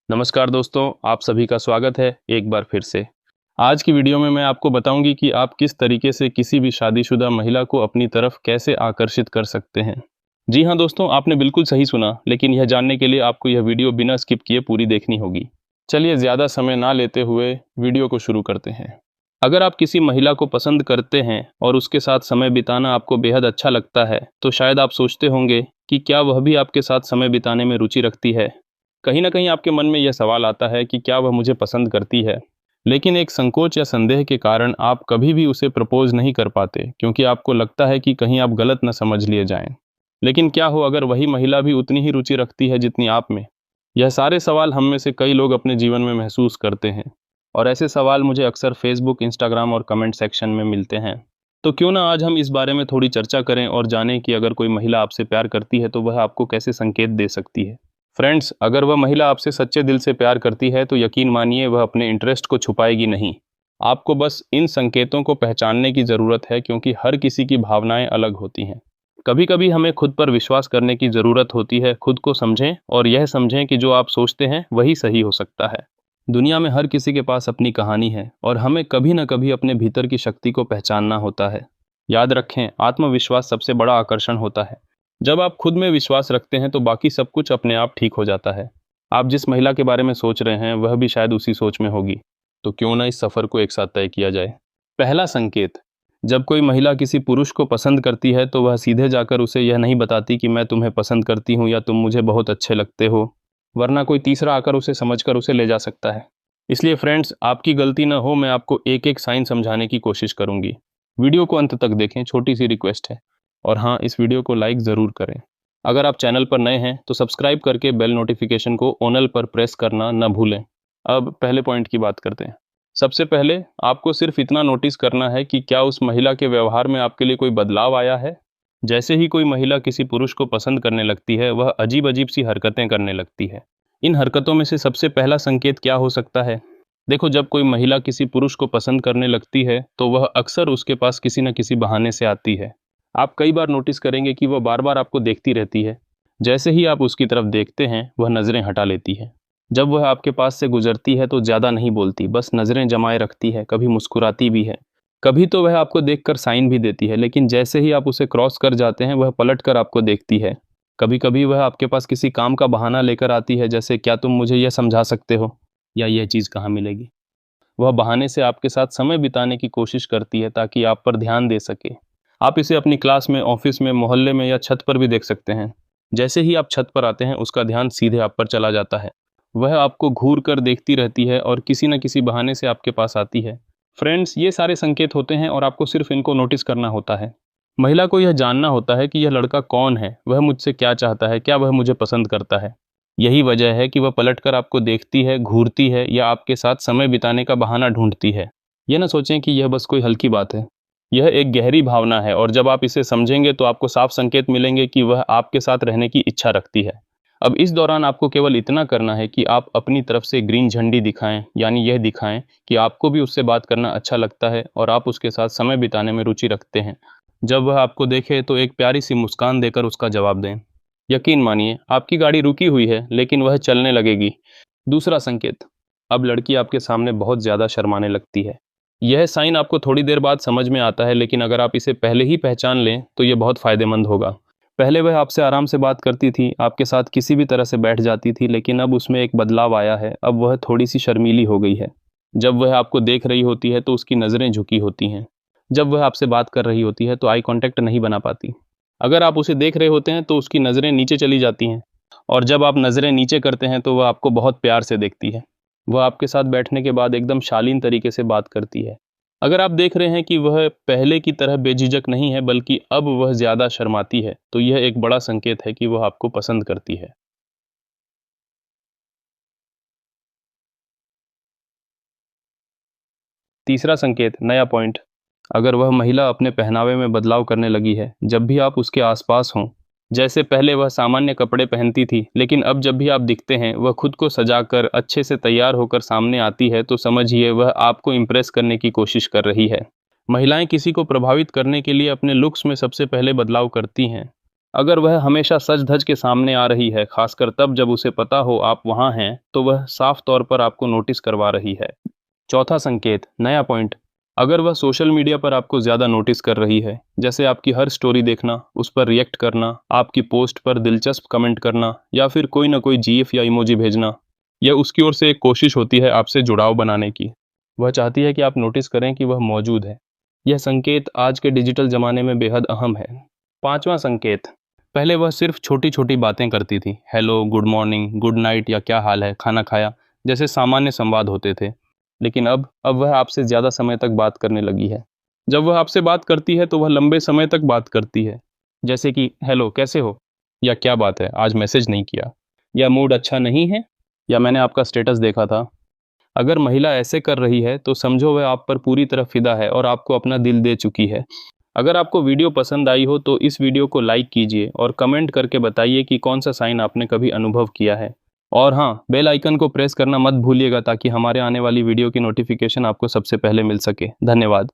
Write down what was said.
नमस्कार दोस्तों, आप सभी का स्वागत है एक बार फिर से। आज की वीडियो में मैं आपको बताऊंगी कि आप किस तरीके से किसी भी शादीशुदा महिला को अपनी तरफ कैसे आकर्षित कर सकते हैं। जी हाँ दोस्तों, आपने बिल्कुल सही सुना, लेकिन यह जानने के लिए आपको यह वीडियो बिना स्किप किए पूरी देखनी होगी। चलिए ज़्यादा समय ना लेते हुए वीडियो को शुरू करते हैं। अगर आप किसी महिला को पसंद करते हैं और उसके साथ समय बिताना आपको बेहद अच्छा लगता है, तो शायद आप सोचते होंगे कि क्या वह भी आपके साथ समय बिताने में रुचि रखती है। कहीं ना कहीं आपके मन में यह सवाल आता है कि क्या वह मुझे पसंद करती है, लेकिन एक संकोच या संदेह के कारण आप कभी भी उसे प्रपोज नहीं कर पाते, क्योंकि आपको लगता है कि कहीं आप गलत न समझ लिए जाएं। लेकिन क्या हो अगर वही महिला भी उतनी ही रुचि रखती है जितनी आप में? यह सारे सवाल हम में से कई लोग अपने जीवन में महसूस करते हैं, और ऐसे सवाल मुझे अक्सर फेसबुक, इंस्टाग्राम और कमेंट सेक्शन में मिलते हैं। तो क्यों ना आज हम इस बारे में थोड़ी चर्चा करें और जानें कि अगर कोई महिला आपसे प्यार करती है तो वह आपको कैसे संकेत दे सकती है। फ्रेंड्स, अगर वह महिला आपसे सच्चे दिल से प्यार करती है तो यकीन मानिए वह अपने इंटरेस्ट को छुपाएगी नहीं। आपको बस इन संकेतों को पहचानने की ज़रूरत है, क्योंकि हर किसी की भावनाएं अलग होती हैं। कभी कभी हमें खुद पर विश्वास करने की ज़रूरत होती है। खुद को समझें और यह समझें कि जो आप सोचते हैं वही सही हो सकता है। दुनिया में हर किसी के पास अपनी कहानी है, और हमें कभी न कभी अपने भीतर की शक्ति को पहचानना होता है। याद रखें, आत्मविश्वास सबसे बड़ा आकर्षण होता है। जब आप खुद में विश्वास रखते हैं तो बाकी सब कुछ अपने आप ठीक हो जाता है। आप जिस महिला के बारे में सोच रहे हैं वह भी शायद उसी सोच में होगी। तो क्यों ना इस सफ़र को एक साथ तय किया जाए। पहला संकेत: जब कोई महिला किसी पुरुष को पसंद करती है तो वह सीधे जाकर उसे यह नहीं बताती कि मैं तुम्हें पसंद करती हूँ या तुम मुझे बहुत अच्छे लगते हो, वरना कोई तीसरा आकर उसे समझकर उसे ले जा सकता है। इसलिए फ्रेंड्स, आपकी गलती न हो, मैं आपको एक एक साइन समझाने की कोशिश करूंगी। वीडियो को अंत तक देखें, छोटी सी रिक्वेस्ट है। और हाँ, इस वीडियो को लाइक ज़रूर करें। अगर आप चैनल पर नए हैं तो सब्सक्राइब करके बेल नोटिफिकेशन को ऑल पर प्रेस करना न भूलें। अब पहले पॉइंट की बात करते हैं। सबसे पहले आपको सिर्फ इतना नोटिस करना है कि क्या उस महिला के व्यवहार में आपके लिए कोई बदलाव आया है। जैसे ही कोई महिला किसी पुरुष को पसंद करने लगती है, वह अजीब अजीब सी हरकतें करने लगती है। इन हरकतों में से सबसे पहला संकेत क्या हो सकता है? देखो, जब कोई महिला किसी पुरुष को पसंद करने लगती है तो वह अक्सर उसके पास किसी न किसी बहाने से आती है। आप कई बार नोटिस करेंगे कि वह बार बार आपको देखती रहती है। जैसे ही आप उसकी तरफ देखते हैं वह नज़रें हटा लेती है। जब वह आपके पास से गुजरती है तो ज़्यादा नहीं बोलती, बस नज़रें जमाए रखती है, कभी मुस्कुराती भी है। कभी तो वह आपको देखकर साइन भी देती है, लेकिन जैसे ही आप उसे क्रॉस कर जाते हैं वह पलट कर आपको देखती है। कभी कभी वह आपके पास किसी काम का बहाना लेकर आती है, जैसे क्या तुम मुझे यह समझा सकते हो, या यह चीज़ कहाँ मिलेगी। वह बहाने से आपके साथ समय बिताने की कोशिश करती है ताकि आप पर ध्यान दे सके। आप इसे अपनी क्लास में, ऑफिस में, मोहल्ले में या छत पर भी देख सकते हैं। जैसे ही आप छत पर आते हैं उसका ध्यान सीधे आप पर चला जाता है। वह आपको घूर कर देखती रहती है और किसी न किसी बहाने से आपके पास आती है। फ्रेंड्स, ये सारे संकेत होते हैं और आपको सिर्फ इनको नोटिस करना होता है। महिला को यह जानना होता है कि यह लड़का कौन है, वह मुझसे क्या चाहता है, क्या वह मुझे पसंद करता है। यही वजह है कि वह पलटकर आपको देखती है, घूरती है या आपके साथ समय बिताने का बहाना ढूंढती है। यह ना सोचें कि यह बस कोई हल्की बात है। यह एक गहरी भावना है, और जब आप इसे समझेंगे तो आपको साफ संकेत मिलेंगे कि वह आपके साथ रहने की इच्छा रखती है। अब इस दौरान आपको केवल इतना करना है कि आप अपनी तरफ से ग्रीन झंडी दिखाएं, यानी यह दिखाएं कि आपको भी उससे बात करना अच्छा लगता है और आप उसके साथ समय बिताने में रुचि रखते हैं। जब वह आपको देखे तो एक प्यारी सी मुस्कान देकर उसका जवाब दें। यकीन मानिए, आपकी गाड़ी रुकी हुई है लेकिन वह चलने लगेगी। दूसरा संकेत: अब लड़की आपके सामने बहुत ज़्यादा शर्माने लगती है। यह साइन आपको थोड़ी देर बाद समझ में आता है, लेकिन अगर आप इसे पहले ही पहचान लें तो यह बहुत फ़ायदेमंद होगा। पहले वह आपसे आराम से बात करती थी, आपके साथ किसी भी तरह से बैठ जाती थी, लेकिन अब उसमें एक बदलाव आया है। अब वह थोड़ी सी शर्मीली हो गई है। जब वह आपको देख रही होती है तो उसकी नज़रें झुकी होती हैं। जब वह आपसे बात कर रही होती है तो आई कांटेक्ट नहीं बना पाती। अगर आप उसे देख रहे होते हैं तो उसकी नज़रें नीचे चली जाती हैं, और जब आप नज़रें नीचे करते हैं तो वह आपको बहुत प्यार से देखती है। वह आपके साथ बैठने के बाद एकदम शालीन तरीके से बात करती है। अगर आप देख रहे हैं कि वह पहले की तरह बेझिझक नहीं है, बल्कि अब वह ज़्यादा शर्माती है, तो यह एक बड़ा संकेत है कि वह आपको पसंद करती है। तीसरा संकेत, नया पॉइंट: अगर वह महिला अपने पहनावे में बदलाव करने लगी है जब भी आप उसके आसपास हों। जैसे पहले वह सामान्य कपड़े पहनती थी, लेकिन अब जब भी आप दिखते हैं वह खुद को सजाकर अच्छे से तैयार होकर सामने आती है, तो समझिए वह आपको इम्प्रेस करने की कोशिश कर रही है। महिलाएं किसी को प्रभावित करने के लिए अपने लुक्स में सबसे पहले बदलाव करती हैं। अगर वह हमेशा सज धज के सामने आ रही है, खासकर तब जब उसे पता हो आप वहाँ हैं, तो वह साफ तौर पर आपको नोटिस करवा रही है। चौथा संकेत, नया पॉइंट, अगर वह सोशल मीडिया पर आपको ज़्यादा नोटिस कर रही है, जैसे आपकी हर स्टोरी देखना, उस पर रिएक्ट करना, आपकी पोस्ट पर दिलचस्प कमेंट करना या फिर कोई ना कोई जीएफ या इमोजी भेजना, यह उसकी ओर से एक कोशिश होती है आपसे जुड़ाव बनाने की। वह चाहती है कि आप नोटिस करें कि वह मौजूद है। यह संकेत आज के डिजिटल ज़माने में बेहद अहम है। पांचवा संकेत, पहले वह सिर्फ छोटी छोटी बातें करती थी, hello, good morning, good night या क्या हाल है, खाना खाया, जैसे सामान्य संवाद होते थे। लेकिन अब वह आपसे ज़्यादा समय तक बात करने लगी है। जब वह आपसे बात करती है तो वह लंबे समय तक बात करती है, जैसे कि हेलो कैसे हो, या क्या बात है आज मैसेज नहीं किया, या मूड अच्छा नहीं है, या मैंने आपका स्टेटस देखा था। अगर महिला ऐसे कर रही है तो समझो वह आप पर पूरी तरह फिदा है और आपको अपना दिल दे चुकी है। अगर आपको वीडियो पसंद आई हो तो इस वीडियो को लाइक कीजिए और कमेंट करके बताइए कि कौन सा साइन आपने कभी अनुभव किया है। और हाँ, बेल आइकन को प्रेस करना मत भूलिएगा ताकि हमारे आने वाली वीडियो की नोटिफिकेशन आपको सबसे पहले मिल सके। धन्यवाद।